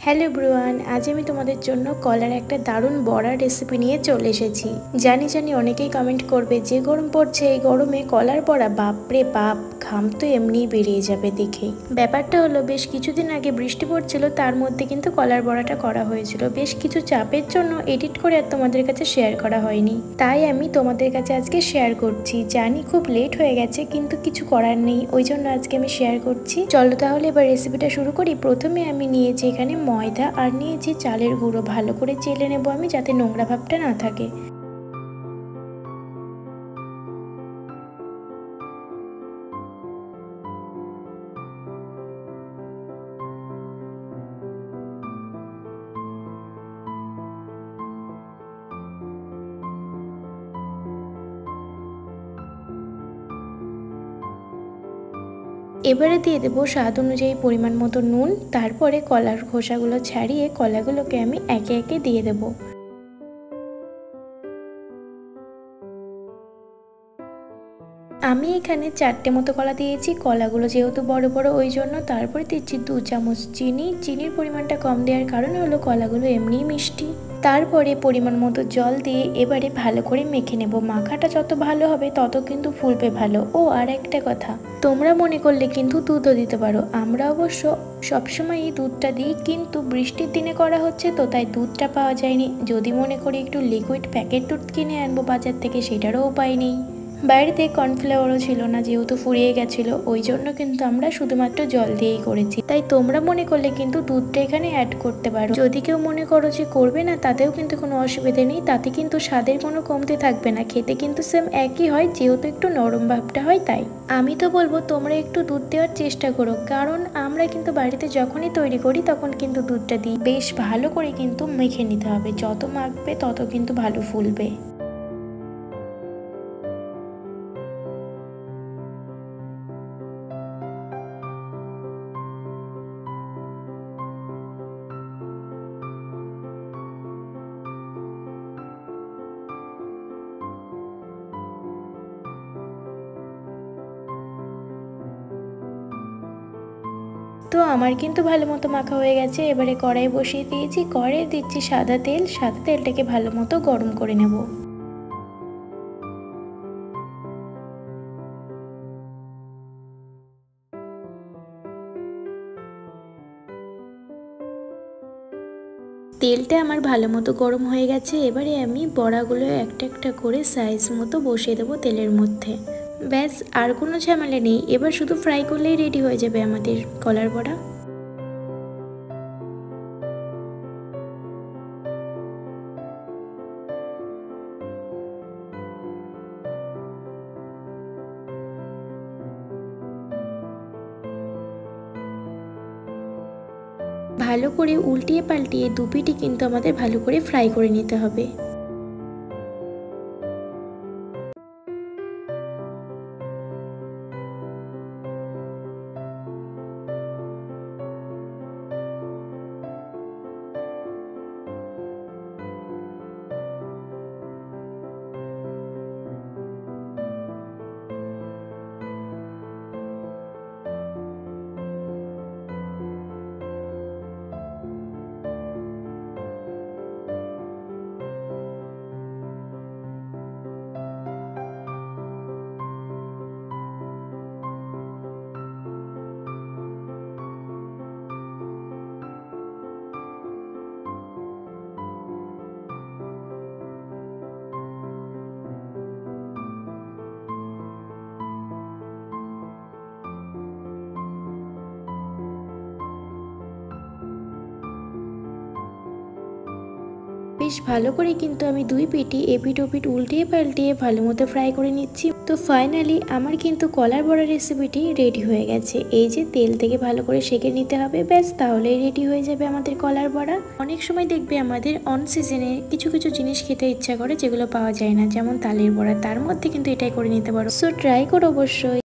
Hello everyone, আজ আমি তোমাদের জন্য কলার একটা দারুণ বড়ার রেসিপি নিয়ে চলে এসেছি। জানি অনেকেই কমেন্ট করবে যে গরম পড়ছে, এই গরমে কলার বড়া, বাপরে বাপ, ঘাম তো এমনিই বেরিয়ে যাবে দেখেই। ব্যাপারটা হলো, বেশ কিছুদিন আগে বৃষ্টি পড়ছিল, তার মধ্যে কিন্তু কলার বড়াটা করা হয়েছিল। বেশ কিছু চাপের জন্য এডিট করে আর তোমাদের কাছে শেয়ার করা হয়নি, তাই আমি তোমাদের কাছে আজকে শেয়ার করছি। জানি খুব লেট হয়ে গেছে, কিন্তু কিছু করার নেই, ওই জন্য আজকে আমি শেয়ার করছি। চলো তাহলে এবার রেসিপিটা শুরু করি। প্রথমে আমি নিয়েছি এখানে ময়দা আর নিয়েছি চালের গুঁড়ো। ভালো করে চেলে নেব আমি, যাতে নোংরা ভাবটা না থাকে। এবারে দিয়ে দেবো স্বাদ অনুযায়ী পরিমাণ মতো নুন। তারপরে কলার খোসাগুলো ছাড়িয়ে কলাগুলোকে আমি একে একে দিয়ে দেবো। আমি এখানে 4টে মতো কলা দিয়েছি। কলাগুলো যেহেতু বড় বড়, ওই জন্য। তারপরে দিচ্ছি 2 চামচ চিনি। চিনির পরিমাণটা কম দেওয়ার কারণ হলো কলাগুলো এমনিই মিষ্টি। তারপরে পরিমাণ মতো জল দিয়ে এবারে ভালো করে মেখে নেব। মাখাটা যত ভালো হবে তত কিন্তু ফুলবে ভালো। ও আর একটা কথা, তোমরা মনে করলে কিন্তু দুধও দিতে পারো। আমরা অবশ্য সবসময়ই দুধটা দিই, কিন্তু বৃষ্টির দিনে করা হচ্ছে তো, তাই দুধটা পাওয়া যায়নি। যদি মনে করি একটু লিকুইড প্যাকেট দুধ কিনে আনবো বাজার থেকে, সেটারও উপায় নেই। বাড়িতে কর্নফ্লাওয়ারও ছিল না, যেহেতু ফুরিয়ে গেছিলো, ওই জন্য কিন্তু আমরা শুধুমাত্র জল দিয়েই করেছি। তাই তোমরা মনে করলে কিন্তু দুধটা এখানে অ্যাড করতে পারো। যদি কেউ মনে করো যে করবে না, তাতেও কিন্তু কোনো অসুবিধা নেই। তাতে কিন্তু স্বাদের কোনো কমতি থাকবে না, খেতে কিন্তু সেম একই হয়, যেহেতু একটু নরম ভাবটা হয়। তাই আমি তো বলবো তোমরা একটু দুধ দেওয়ার চেষ্টা করো, কারণ আমরা কিন্তু বাড়িতে যখনই তৈরি করি তখন কিন্তু দুধটা দিই। বেশ ভালো করে কিন্তু মেখে নিতে হবে, যত মাখবে তত কিন্তু ভালো ফুলবে। তো আমার কিন্তু ভালো মতো মাখা হয়ে গেছে। এবারে কড়াই বসিয়ে দিয়েছি, কড়াই দিচ্ছি সাদা তেল। সাদা তেলটাকে ভালো মতো গরম করে নেব। তেলটা আমার ভালো মতো গরম হয়ে গেছে। এবারে আমি বড়াগুলো একটা একটা করে সাইজ মতো বসিয়ে দেবো তেলের মধ্যে। ব্যাস, আর কোনো ঝামেলা নেই। এবার শুধু ফ্রাই করলেই রেডি হয়ে যাবে আমাদের কলার বড়া। ভালো করে উল্টিয়ে পাল্টিয়ে দুপিটি কিন্তু আমাদের ভালো করে ফ্রাই করে নিতে হবে। বেশ ভালো করে কিন্তু আমি দুই পিঠি এপিট ওপিট উল্টিয়ে পাল্টিয়ে ভালো মতো ফ্রাই করে নিচ্ছি। তো ফাইনালি আমার কিন্তু কলার বড়া রেসিপিটি রেডি হয়ে গেছে। এই যে তেল থেকে ভালো করে সেঁকে নিতে হবে, ব্যাস, তাহলেই রেডি হয়ে যাবে আমাদের কলার বড়া। অনেক সময় দেখবে আমাদের অন সিজনে কিছু কিছু জিনিস খেতে ইচ্ছা করে যেগুলো পাওয়া যায় না, যেমন তালের বড়া। তার মধ্যে কিন্তু এটাই করে নিতে পারো। সো ট্রাই করো অবশ্যই।